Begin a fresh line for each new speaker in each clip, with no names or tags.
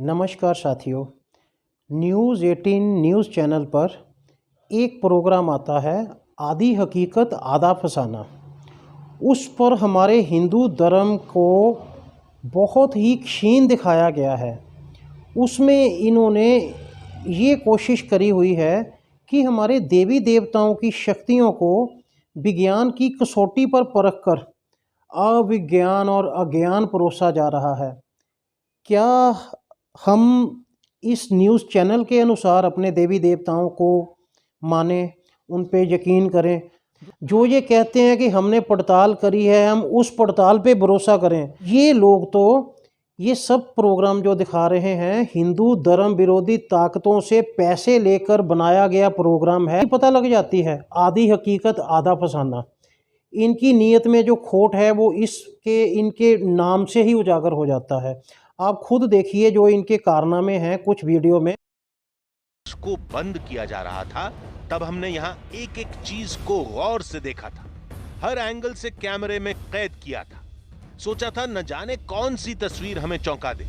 नमस्कार साथियों। News 18 news channel पर एक प्रोग्राम आता है आधी हकीकत आधा फसाना। उस पर हमारे हिंदू धर्म को बहुत ही क्षीण दिखाया गया है। उसमें इन्होंने ये कोशिश करी हुई है कि हमारे देवी देवताओं की शक्तियों को विज्ञान की कसौटी पर परख कर अविज्ञान और अज्ञान परोसा जा रहा है। क्या हम इस न्यूज़ चैनल के अनुसार अपने देवी देवताओं को मानें, उन पे यकीन करें? जो ये कहते हैं कि हमने पड़ताल करी है, हम उस पड़ताल पे भरोसा करें। ये लोग तो ये सब प्रोग्राम जो दिखा रहे हैं हिंदू धर्म विरोधी ताकतों से पैसे लेकर बनाया गया प्रोग्राम है। पता लग जाती है आधी हकीकत आधा फसाना। इनकी नीयत में जो खोट है वो इनके नाम से ही उजागर हो जाता है। आप खुद देखिए जो इनके कारनामे हैं कुछ वीडियो में।
को बंद किया जा रहा था तब हमने यहाँ एक एक चीज को गौर से देखा था, हर एंगल से कैमरे में कैद किया था। सोचा था न जाने कौन सी तस्वीर हमें चौंका दे,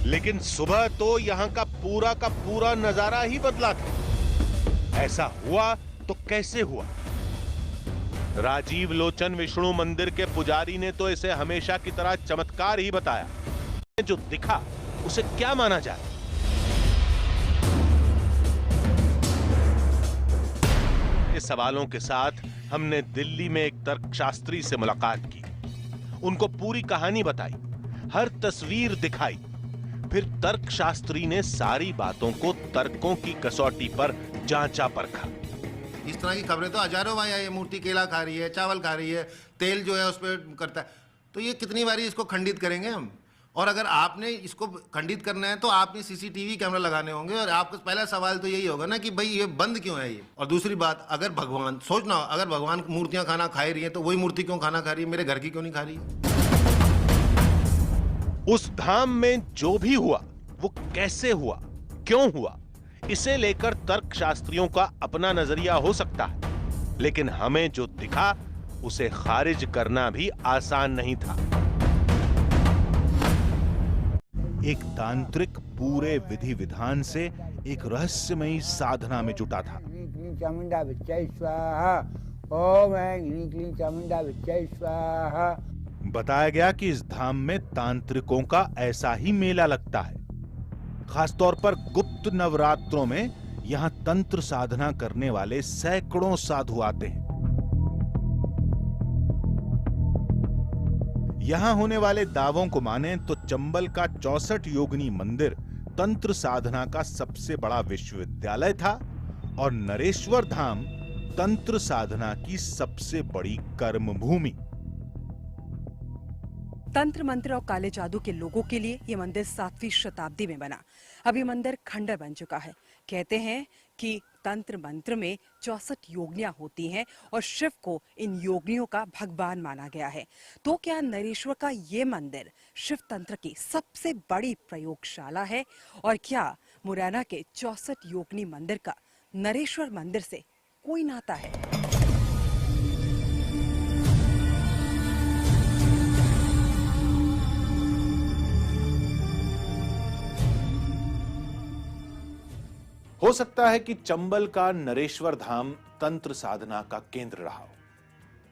लेकिन सुबह तो यहाँ का पूरा नजारा ही बदला था। ऐसा हुआ तो कैसे हुआ? राजीव लोचन विष्णु मंदिर के पुजारी ने तो इसे हमेशा की तरह चमत्कार ही बताया। जो दिखा उसे क्या माना जाए? इस सवालों के साथ हमने दिल्ली में एक तर्कशास्त्री से मुलाकात की, उनको पूरी कहानी बताई, हर तस्वीर दिखाई। फिर तर्कशास्त्री ने सारी बातों को तर्कों की कसौटी पर जांचा परखा।
इस तरह की खबरें तो हजारों बार ये मूर्ति केला खा रही है, चावल खा रही है, तेल जो है उस पर करता है, तो ये कितनी बारी इसको खंडित करेंगे हम? और अगर आपने इसको खंडित करना है तो आपने सीसीटीवी कैमरा लगाने होंगे, और आपका पहला सवाल तो यही होगा ना कि भाई ये बंद क्यों है ये। और दूसरी बात, अगर भगवान सोचना, अगर भगवान मूर्तियां खाना खा रही है तो वही मूर्ति क्यों खाना खा रही है, मेरे घर की क्यों नहीं खा रही है?
उस धाम में जो भी हुआ वो कैसे हुआ, क्यों हुआ, इसे लेकर तर्कशास्त्रियों का अपना नजरिया हो सकता है, लेकिन हमें जो दिखा उसे खारिज करना भी आसान नहीं था। एक तांत्रिक पूरे विधि विधान से एक रहस्यमयी साधना में जुटा था। बताया गया कि इस धाम में तांत्रिकों का ऐसा ही मेला लगता है। खासतौर पर गुप्त नवरात्रों में यहां तंत्र साधना करने वाले सैकड़ों साधु आते हैं। यहां होने वाले दावों को माने तो चंबल का 64 योगिनी मंदिर तंत्र साधना का सबसे बड़ा विश्वविद्यालय था और नरेश्वर धाम तंत्र साधना की सबसे बड़ी कर्म भूमि।
तंत्र मंत्र और काले जादू के लोगों के लिए ये मंदिर 7वीं शताब्दी में बना। अब ये मंदिर खंडर बन चुका है। कहते हैं कि तंत्र मंत्र में 64 योगिनियां होती हैं और शिव को इन योगिनियों का भगवान माना गया है। तो क्या नरेश्वर का ये मंदिर शिव तंत्र की सबसे बड़ी प्रयोगशाला है? और क्या मुरैना के 64 योगिनी मंदिर का नरेश्वर मंदिर से कोई नाता है?
हो सकता है कि चंबल का नरेश्वर धाम तंत्र साधना का केंद्र रहा हो,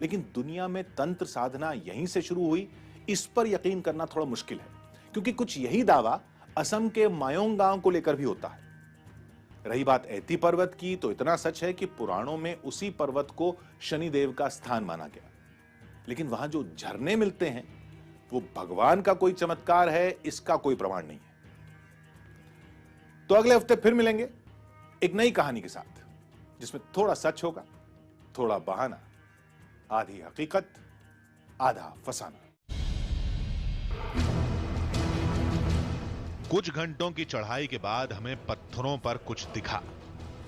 लेकिन दुनिया में तंत्र साधना यहीं से शुरू हुई, इस पर यकीन करना थोड़ा मुश्किल है, क्योंकि कुछ यही दावा असम के मायोंग गांव को लेकर भी होता है। रही बात ऐती पर्वत की, तो इतना सच है कि पुराणों में उसी पर्वत को शनिदेव का स्थान माना गया, लेकिन वहां जो झरने मिलते हैं वो भगवान का कोई चमत्कार है, इसका कोई प्रमाण नहीं है। तो अगले हफ्ते फिर मिलेंगे एक नई कहानी के साथ, जिसमें थोड़ा सच होगा, थोड़ा बहाना, आधी हकीकत आधा फसाना। कुछ घंटों की चढ़ाई के बाद हमें पत्थरों पर कुछ दिखा।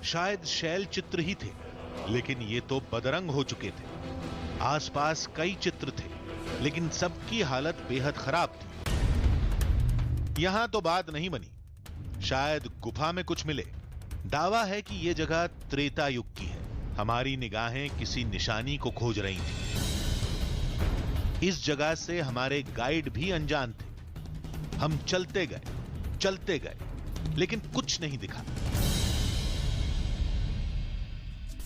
शायद शैल चित्र ही थे, लेकिन ये तो बदरंग हो चुके थे। आसपास कई चित्र थे, लेकिन सबकी हालत बेहद खराब थी। यहां तो बात नहीं बनी, शायद गुफा में कुछ मिले। दावा है कि यह जगह त्रेता युग की है। हमारी निगाहें किसी निशानी को खोज रही थी। इस जगह से हमारे गाइड भी अनजान थे। हम चलते गए, लेकिन कुछ नहीं दिखा।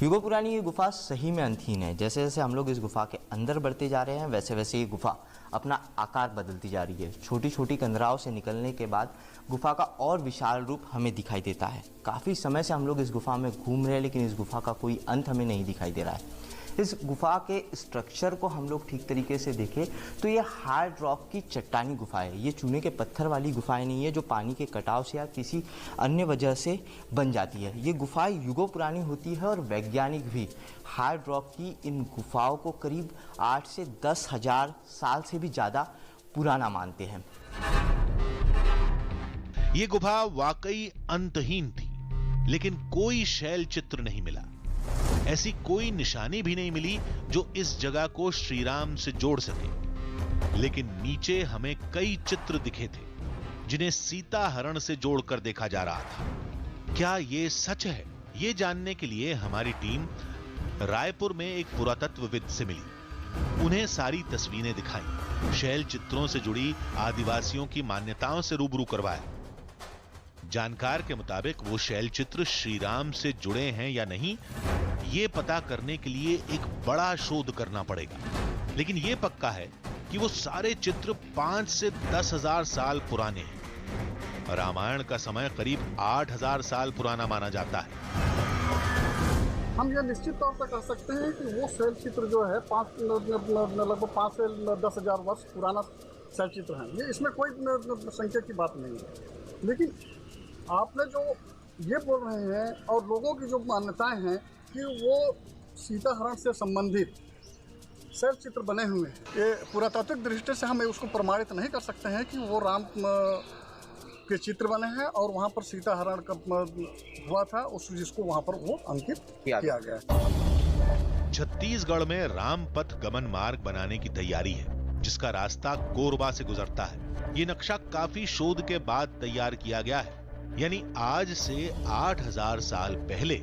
युगों पुरानी ये गुफा सही में अंतहीन है। जैसे जैसे हम लोग इस गुफा के अंदर बढ़ते जा रहे हैं, वैसे वैसे ये गुफा अपना आकार बदलती जा रही है। छोटी छोटी कंदराओं से निकलने के बाद गुफा का और विशाल रूप हमें दिखाई देता है। काफ़ी समय से हम लोग इस गुफा में घूम रहे हैं, लेकिन इस गुफा का कोई अंत हमें नहीं दिखाई दे रहा है। इस गुफा के स्ट्रक्चर को हम लोग ठीक तरीके से देखें तो ये हार्ड रॉक की चट्टानी गुफा है। ये चूने के पत्थर वाली गुफाएं नहीं है जो पानी के कटाव से या किसी अन्य वजह से बन जाती है। ये गुफाएं युगों पुरानी होती है और वैज्ञानिक भी हार्ड रॉक की इन गुफाओं को करीब 8 से 10 हजार साल से भी ज़्यादा पुराना मानते हैं।
ये गुफा वाकई अंतहीन थी, लेकिन कोई शैल चित्र नहीं मिला। ऐसी कोई निशानी भी नहीं मिली जो इस जगह को श्रीराम से जोड़ सके। लेकिन नीचे हमें कई चित्र दिखे थे जिन्हें सीता हरण से जोड़कर देखा जा रहा था। क्या ये सच है? ये जानने के लिए हमारी टीम रायपुर में एक पुरातत्वविद से मिली। उन्हें सारी तस्वीरें दिखाई, शैल चित्रों से जुड़ी आदिवासियों की मान्यताओं से रूबरू करवाया। जानकार के मुताबिक वो शैल चित्र श्रीराम से जुड़े हैं या नहीं, ये पता करने के लिए एक बड़ा शोध करना पड़ेगा। लेकिन ये पक्का है कि वो सारे चित्र 5 से 10 हजार साल पुराने हैं। रामायण का समय करीब 8,000 साल पुराना माना जाता है।
हम ये निश्चित तौर पर कह सकते हैं कि वो शैल चित्र जो है लगभग 5 से 10 हजार वर्ष पुराना शैल चित्र है। ये इसमें कोई संख्या की बात नहीं है। लेकिन आपने जो ये बोल रहे हैं और लोगों की जो मान्यताएं हैं कि वो सीता हरण से संबंधित शैल चित्र बने हुए हैं, ये पुरातात्विक दृष्टि से हम उसको प्रमाणित नहीं कर सकते हैं कि वो राम के चित्र बने हैं और वहाँ पर सीता हरण का हुआ था, उस जिसको वहाँ पर वो अंकित किया गया है।
छत्तीसगढ़ में राम पथ गमन मार्ग बनाने की तैयारी है, जिसका रास्ता कोरबा से गुजरता है। ये नक्शा काफी शोध के बाद तैयार किया गया है। यानी आज से 8,000 साल पहले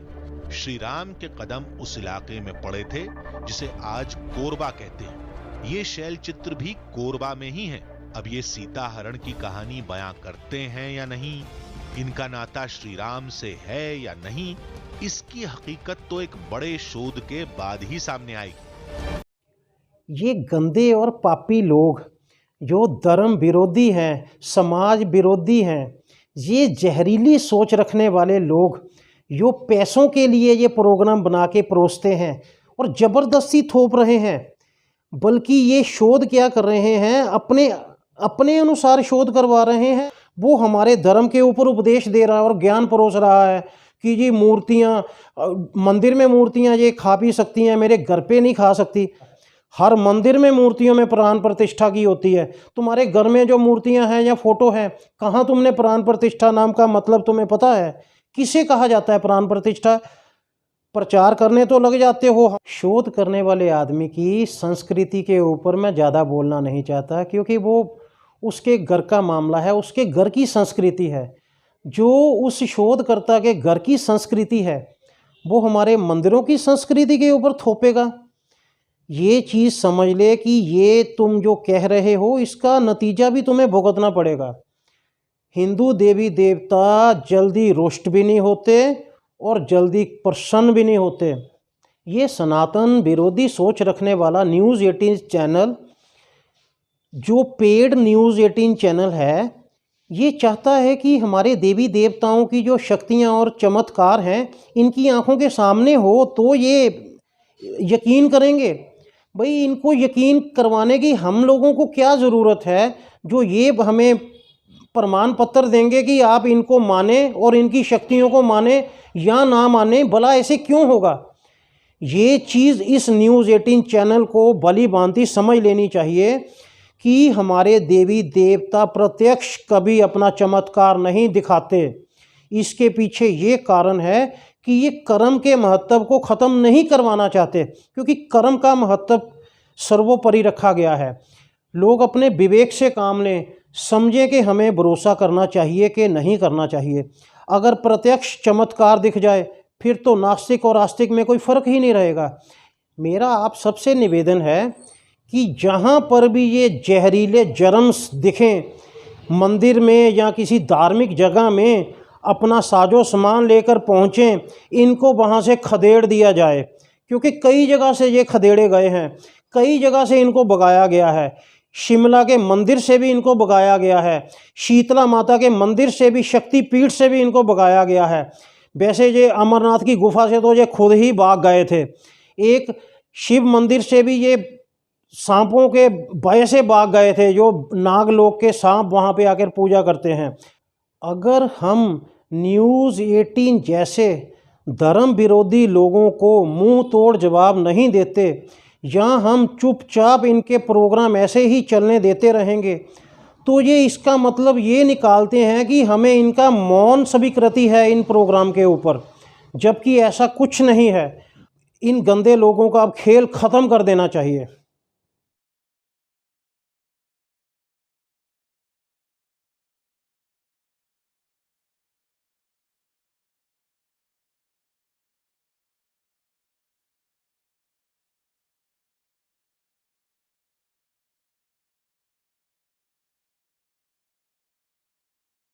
श्री राम के कदम उस इलाके में पड़े थे जिसे आज कोरबा कहते हैं। ये शैल चित्र भी कोरबा में ही हैं। अब ये सीता हरण की कहानी बयां करते हैं या नहीं, इनका नाता श्री राम से है या नहीं, इसकी हकीकत तो एक बड़े शोध के बाद ही सामने आएगी।
ये गंदे और पापी लोग जो धर्म विरोधी हैं, समाज विरोधी हैं, ये जहरीली सोच रखने वाले लोग जो पैसों के लिए ये प्रोग्राम बना के परोसते हैं और ज़बरदस्ती थोप रहे हैं, बल्कि ये शोध क्या कर रहे हैं, अपने अनुसार शोध करवा रहे हैं। वो हमारे धर्म के ऊपर उपदेश दे रहा है और ज्ञान परोस रहा है कि जी मूर्तियाँ, मंदिर में मूर्तियाँ ये खा पी सकती हैं, मेरे घर पे नहीं खा सकती। हर मंदिर में मूर्तियों में प्राण प्रतिष्ठा की होती है। तुम्हारे घर में जो मूर्तियां हैं या फोटो हैं, कहाँ तुमने प्राण प्रतिष्ठा नाम का मतलब तुम्हें पता है? किसे कहा जाता है प्राण प्रतिष्ठा? प्रचार करने तो लग जाते हो। शोध करने वाले आदमी की संस्कृति के ऊपर मैं ज़्यादा बोलना नहीं चाहता, क्योंकि वो उसके घर का मामला है, उसके घर की संस्कृति है। जो उस शोधकर्ता के घर की संस्कृति है वो हमारे मंदिरों की संस्कृति के ऊपर थोपेगा। ये चीज़ समझ ले कि ये तुम जो कह रहे हो इसका नतीजा भी तुम्हें भुगतना पड़ेगा। हिंदू देवी देवता जल्दी रुष्ट भी नहीं होते और जल्दी प्रसन्न भी नहीं होते। ये सनातन विरोधी सोच रखने वाला न्यूज़ 18 चैनल, जो पेड न्यूज़ 18 चैनल है, ये चाहता है कि हमारे देवी देवताओं की जो शक्तियाँ और चमत्कार हैं इनकी आंखों के सामने हो तो ये यकीन करेंगे। भाई इनको यकीन करवाने की हम लोगों को क्या ज़रूरत है, जो ये हमें प्रमाण पत्र देंगे कि आप इनको माने और इनकी शक्तियों को माने या ना माने। भला ऐसे क्यों होगा? ये चीज़ इस न्यूज़ 18 चैनल को भली भांति समझ लेनी चाहिए कि हमारे देवी देवता प्रत्यक्ष कभी अपना चमत्कार नहीं दिखाते। इसके पीछे ये कारण है कि ये कर्म के महत्व को ख़त्म नहीं करवाना चाहते, क्योंकि कर्म का महत्व सर्वोपरि रखा गया है। लोग अपने विवेक से काम लें, समझें कि हमें भरोसा करना चाहिए कि नहीं करना चाहिए। अगर प्रत्यक्ष चमत्कार दिख जाए फिर तो नास्तिक और आस्तिक में कोई फ़र्क ही नहीं रहेगा। मेरा आप सबसे निवेदन है कि जहाँ पर भी ये जहरीले जर्म्स दिखें, मंदिर में या किसी धार्मिक जगह में अपना साजो सामान लेकर पहुँचें, इनको वहाँ से खदेड़ दिया जाए, क्योंकि कई जगह से ये खदेड़े गए हैं, कई जगह से इनको भगाया गया है। शिमला के मंदिर से भी इनको भगाया गया है, शीतला माता के मंदिर से भी, शक्तिपीठ से भी इनको भगाया गया है। वैसे ये अमरनाथ की गुफा से तो ये खुद ही भाग गए थे। एक शिव मंदिर से भी ये सांपों के भय से भाग गए थे, जो नागलोक के सांप वहाँ पे आकर पूजा करते हैं। अगर हम न्यूज़ 18 जैसे धर्म विरोधी लोगों को मुंह तोड़ जवाब नहीं देते, या हम चुपचाप इनके प्रोग्राम ऐसे ही चलने देते रहेंगे, तो ये इसका मतलब ये निकालते हैं कि हमें इनका मौन स्वीकृति है इन प्रोग्राम के ऊपर, जबकि ऐसा कुछ नहीं है। इन गंदे लोगों का अब खेल ख़त्म कर देना चाहिए।